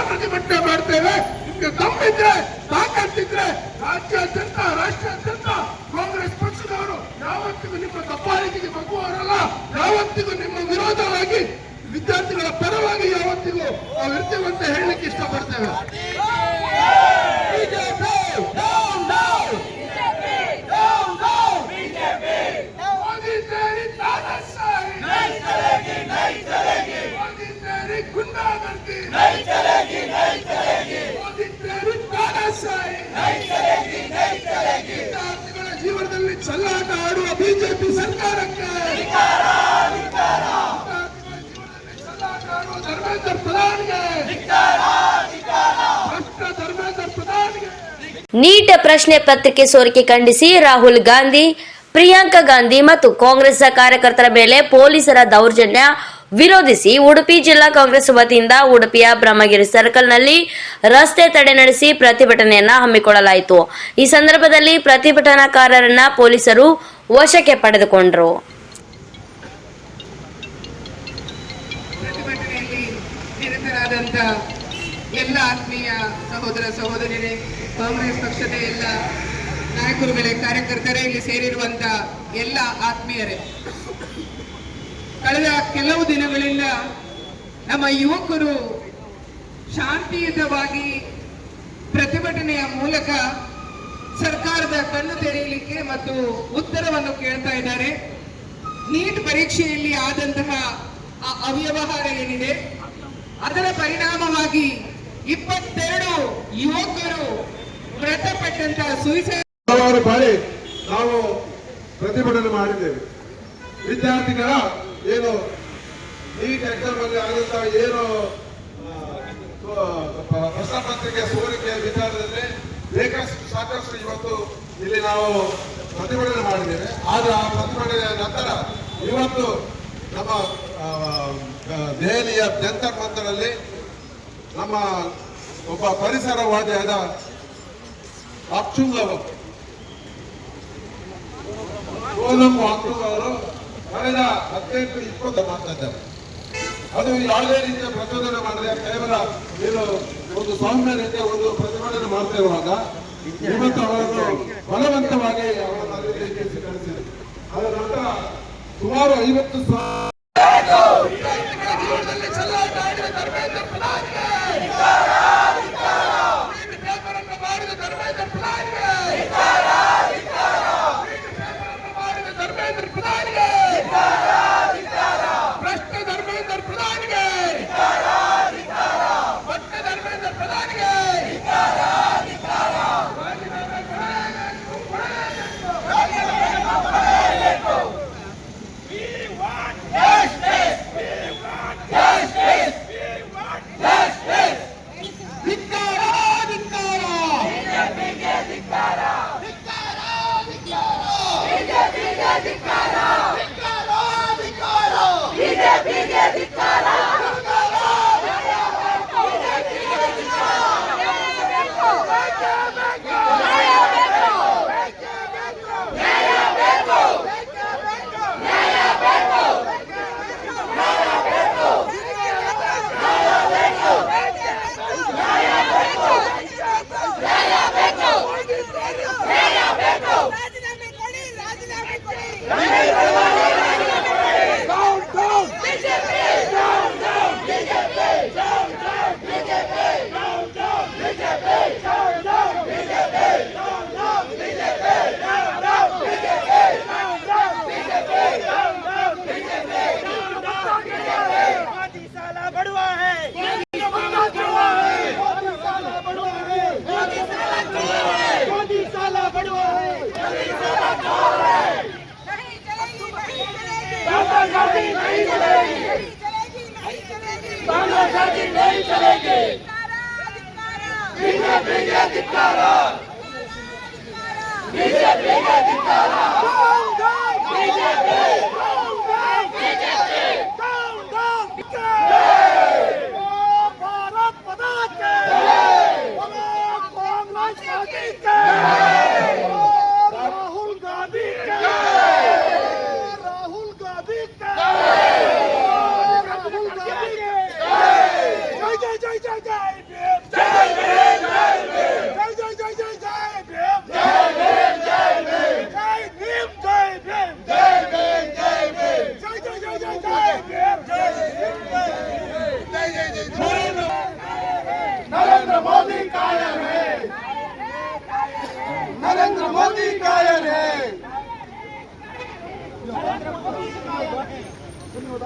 ಪ್ರತಿಭಟನೆ ಮಾಡ್ತೇವೆ. ನಿಮ್ಗೆ ದಮ್ಮಿದ್ರೆ ತಾಕತ್ತಿದ್ರೆ ರಾಜ್ಯಾದ್ಯಂತ ರಾಷ್ಟ್ರಾದ್ಯಂತ ಕಾಂಗ್ರೆಸ್ ಪಕ್ಷದವರು ಯಾವತ್ತಿಗೂ ನಿಮ್ಮ ದಬ್ಬಾಳಿಕೆಗೆ ಬಗ್ಗುವವರಲ್ಲ. ಯಾವತ್ತಿಗೂ ನಿಮ್ಮ ವಿರೋಧವಾಗಿ ವಿದ್ಯಾರ್ಥಿಗಳ ಪರವಾಗಿ ಯಾವತ್ತಿಗೂ ನಾವು ಇರ್ತೀವಿ ಅಂತ ಹೇಳಲಿಕ್ಕೆ ಇಷ್ಟಪಡ್ತೇವೆ. ವಿದ್ಯಾರ್ಥಿಗಳ ಜೀವನದಲ್ಲಿ ಚೆಲ್ಲಾಟ ಆಡುವ ಬಿಜೆಪಿ ಸರ್ಕಾರಕ್ಕೆ, ಚೆಲ್ಲಾಟ ಆಡುವ ಧರ್ಮೇಂದ್ರ ಪ್ರಧಾನ್ಗೆ, ಭ್ರಷ್ಟ ಧರ್ಮೇಂದ್ರ ಪ್ರಧಾನ್ಗೆ. ನೀಟ್ ಪ್ರಶ್ನೆ ಪತ್ರಿಕೆ ಸೋರಿಕೆ ಖಂಡಿಸಿ ರಾಹುಲ್ ಗಾಂಧಿ, ಪ್ರಿಯಾಂಕಾ ಗಾಂಧಿ ಮತ್ತು ಕಾಂಗ್ರೆಸ್ ಕಾರ್ಯಕರ್ತರ ಮೇಲೆ ಪೊಲೀಸರ ದೌರ್ಜನ್ಯ ವಿರೋಧಿಸಿ ಉಡುಪಿ ಜಿಲ್ಲಾ ಕಾಂಗ್ರೆಸ್ ವತಿಯಿಂದ ಉಡುಪಿಯ ಬ್ರಹ್ಮಗಿರಿ ಸರ್ಕಲ್ನಲ್ಲಿ ರಸ್ತೆ ತಡೆ ನಡೆಸಿ ಪ್ರತಿಭಟನೆಯನ್ನ ಹಮ್ಮಿಕೊಳ್ಳಲಾಯಿತು. ಈ ಸಂದರ್ಭದಲ್ಲಿ ಪ್ರತಿಭಟನಾಕಾರರನ್ನ ಪೊಲೀಸರು ವಶಕ್ಕೆ ಪಡೆದುಕೊಂಡರು. ಪ್ರತಿಭಟನೆಯಲ್ಲಿ ನಿರತರಾದಂತ ಎಲ್ಲ ಆತ್ಮೀಯ ಸಹೋದರ ಸಹೋದರಿಯರೇ, ಕಾಂಗ್ರೆಸ್ ಪಕ್ಷದ ಎಲ್ಲ ನಾಯಕರುಗಳೇ, ಕಾರ್ಯಕರ್ತರೇ, ಇಲ್ಲಿ ಸೇರಿರುವಂತ ಎಲ್ಲ ಆತ್ಮೀಯರೇ, ಕಳೆದ ಕೆಲವು ದಿನಗಳಿಂದ ನಮ್ಮ ಯುವಕರು ಶಾಂತಿಯುತವಾಗಿ ಪ್ರತಿಭಟನೆಯ ಮೂಲಕ ಸರ್ಕಾರದ ಕಣ್ಣು ತೆರೆಯಲಿಕ್ಕೆ ಮತ್ತು ಉತ್ತರವನ್ನು ಕೇಳ್ತಾ ಇದ್ದಾರೆ. ನೀಟ್ ಪರೀಕ್ಷೆಯಲ್ಲಿ ಆದಂತಹ ಅವ್ಯವಹಾರ ಏನಿದೆ ಅದರ ಪರಿಣಾಮವಾಗಿ 22 ಯುವಕರು ಮೃತಪಟ್ಟಂತಹ ಸೂಸೈಡ್ ಹಲವಾರು ಬಾರಿ ನಾವು ಪ್ರತಿಭಟನೆ ಮಾಡಿದ್ದೇವೆ. ವಿದ್ಯಾರ್ಥಿಗಳ ಏನು ನೀಟ್ ಎಕ್ಸಾಮ್ ಅಲ್ಲಿ ಆದಂತಹ ಏನು ಪ್ರಶ್ನೆ ಪತ್ರಿಕೆ ಸೋರಿಕೆ ವಿಚಾರದಲ್ಲಿ ಸಾಕಷ್ಟು ಇವತ್ತು ಇಲ್ಲಿ ನಾವು ಪ್ರತಿಭಟನೆ ಮಾಡಿದ್ದೇವೆ. ಆದ್ರೆ ಆ ಪ್ರತಿಭಟನೆಯ ನಂತರ ಇವತ್ತು ನಮ್ಮ ದೆಹಲಿಯ ಜಂತರ್ ಮಂತರಲ್ಲಿ ನಮ್ಮ ಒಬ್ಬ ಪರಿಸರವಾದಿಯಾದ ಅಬ್ಚುಂಗ್ ಅವರು, ಸೋನಂ ವಾಂಗ್ಚುಕ್ ಅವರು ಕಳೆದ 18-20 ಮಾತಾಡ್ತಾರೆ. ಅದು ಯಾವುದೇ ರೀತಿಯ ಪ್ರಚೋದನೆ ಮಾಡದೆ ಕೇವಲ ಏನು ಒಂದು ಸೌಮ್ಯ ರೀತಿಯ ಒಂದು ಪ್ರತಿಭಟನೆ ಮಾಡ್ತಾ ಇರುವಾಗ ಇವತ್ತು ಅವರನ್ನು ಬಲವಂತವಾಗಿ ಅವರನ್ನು ಅದೇ ರೀತಿ ಸ್ವೀಕರಿಸಿದೆ. ಅದರ ನಂತರ ಸುಮಾರು 50,000 नहीं चलेगी। बीजेपी के धिक्कारा, बीजेपी के धिक्कारा, बीजेपी, बीजेपी, भारत माता के, कांग्रेस पार्टी के, राहुल गांधी के, राहुल गांधी के, राहुल गांधी के, जय जय जय जय जय। ಧನ್ಯವಾದ.